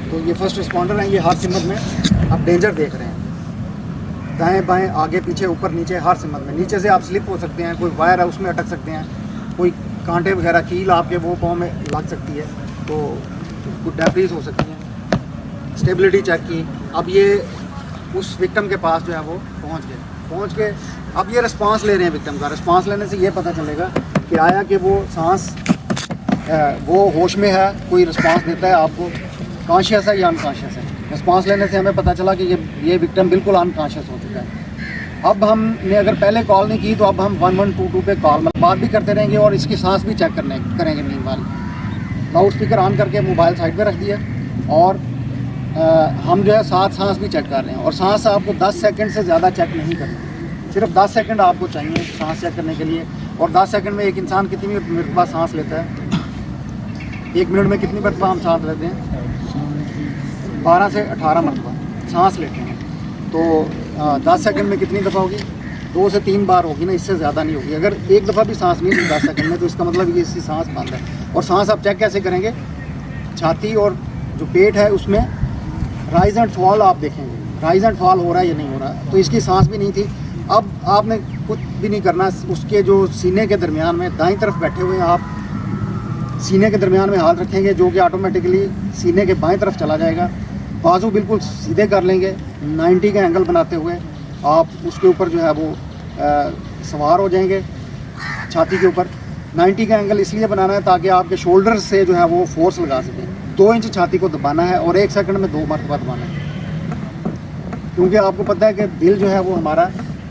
तो ये first responder हैं, ये हर सिमत में आप डेंजर देख रहे हैं, दाएं बाएं आगे पीछे ऊपर नीचे हर सिमत में। नीचे से आप स्लिप हो सकते हैं, कोई वायर है उसमें अटक सकते हैं, कोई कांटे वगैरह कील आपके वो पाँव में लग सकती है, तो कुछ डैब्रीज हो सकती हैं। स्टेबिलिटी चेक की, अब ये उस विक्टिम के पास जो है वो पहुंच गए। अब ये रिस्पांस ले रहे हैं विक्टिम का। रिस्पांस लेने से ये पता चलेगा कि आया कि वो सांस वो होश में है, कोई रिस्पांस देता है आपको, कॉन्शियस है या अनकॉन्शियस है। रिस्पांस लेने से हमें पता चला कि ये विक्टिम बिल्कुल अनकॉन्शियस हो चुका है। अब हमने अगर पहले कॉल नहीं की तो अब हम 1122 पे कॉल बात भी करते रहेंगे और इसकी सांस भी चेक करेंगे। मीनवाइल लाउड स्पीकर ऑन करके मोबाइल साइड पे रख दिया और हम जो है साथ सांस भी चेक कर रहे हैं। और सांस आपको 10 सेकंड से ज़्यादा चेक नहीं करनी, सिर्फ 10 सेकंड आपको चाहिए सांस चेक करने के लिए। और 10 सेकंड में एक इंसान कितनी मरतबा सांस लेता है? 1 मिनट में कितनी मरतबा हम सांस लेते हैं? 12 से 18 मरतबा सांस लेते हैं। तो 10 सेकंड में कितनी दफ़ा होगी? 2 से 3 बार होगी ना, इससे ज़्यादा नहीं होगी। अगर एक दफ़ा भी सांस नहीं ली 10 सेकंड में तो इसका मतलब ये इसकी सांस बंद है। और सांस आप चेक कैसे करेंगे? छाती और जो पेट है उसमें राइज एंड फॉल आप देखेंगे, राइज एंड फॉल हो रहा है या नहीं हो रहा। तो इसकी सांस भी नहीं थी। अब आपने कुछ भी नहीं करना, उसके जो सीने के दरमियान में दाईं तरफ बैठे हुए हैं आप, सीने के दरमियान में हाथ रखेंगे जो कि ऑटोमेटिकली सीने के बाएं तरफ चला जाएगा। बाजू बिल्कुल सीधे कर लेंगे, 90 का एंगल बनाते हुए आप उसके ऊपर जो है वो सवार हो जाएंगे छाती के ऊपर। 90 का एंगल इसलिए बनाना है ताकि आपके शोल्डर से जो है वो फोर्स लगा सकें। 2 इंच छाती को दबाना है और 1 सेकंड में 2 मरतबा दबाना है, क्योंकि आपको पता है कि दिल जो है वो हमारा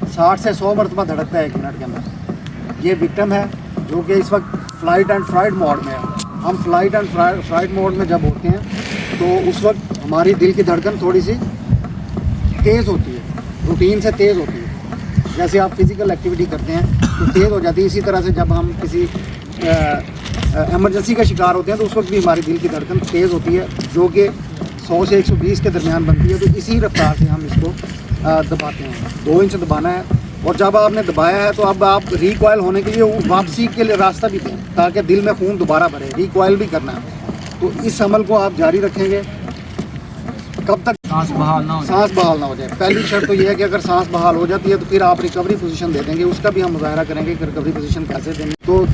60 से 100 मरतबा धड़कता है 1 मिनट के अंदर। ये विक्टिम है जो कि इस वक्त फ्लाइट एंड फ्राइड मोड में है। हम फ्लाइट एंड फ्राइड मोड में जब होते हैं तो उस वक्त हमारी दिल की धड़कन थोड़ी सी तेज़ होती है, रूटीन से तेज़ होती है। जैसे आप फिज़िकल एक्टिविटी करते हैं तो तेज़ हो जाती है, इसी तरह से जब हम किसी एमरजेंसी का शिकार होते हैं तो उस वक्त भी हमारी दिल की धड़कन तेज़ होती है, जो कि 100 से 120 के दरमियान बनती है। तो इसी रफ्तार से हम इसको दबाते हैं। 2 इंच दबाना है और जब आपने दबाया है तो अब आप रिकॉयल होने के लिए वापसी के लिए रास्ता भी दें ताकि दिल में खून दोबारा भरे। रिकॉयल भी करना है। तो इस अमल को आप जारी रखेंगे कब तक? सांस बहाल ना हो जाए। पहली शर्त तो ये है कि अगर सांस बहाल हो जाती है तो फिर आप रिकवरी पोजीशन दे देंगे, उसका भी हम मुजाहरा करेंगे कि रिकवरी पोजीशन कैसे देंगे। तो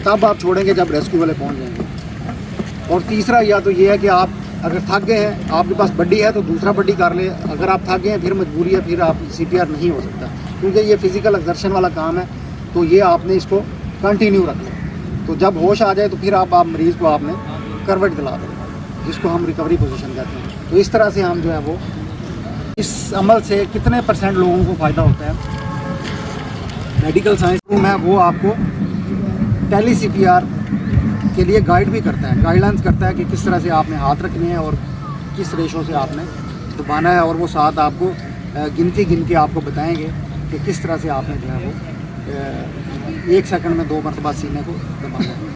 तब आप छोड़ेंगे जब रेस्क्यू वाले पहुंच जाएंगे। और तीसरा या तो ये है कि आप अगर थक गए हैं, आपके पास बड्डी है तो दूसरा बड्डी कर ले। अगर आप थक गए हैं फिर मजबूरी है, फिर आप CPR नहीं हो सकता, क्योंकि ये फिज़िकल एक्सर्शन वाला काम है। तो ये आपने इसको कंटिन्यू रखना। तो जब होश आ जाए तो फिर आप मरीज़ को आपने करवट दिला दें, जिसको हम रिकवरी पोजीशन कहते हैं। तो इस तरह से हम जो है वो इस अमल से कितने % लोगों को फ़ायदा होता है। मेडिकल साइंस रूम है वो आपको टेली CPR के लिए गाइड भी करता है, गाइडलाइंस करता है कि किस तरह से आपने हाथ रखने हैं और किस रेशो से आपने दबाना है। और वो साथ आपको गिन के आपको बताएंगे कि किस तरह से आपने जो है वो 1 सेकंड में 2 मरतबा सीने को दबाना है।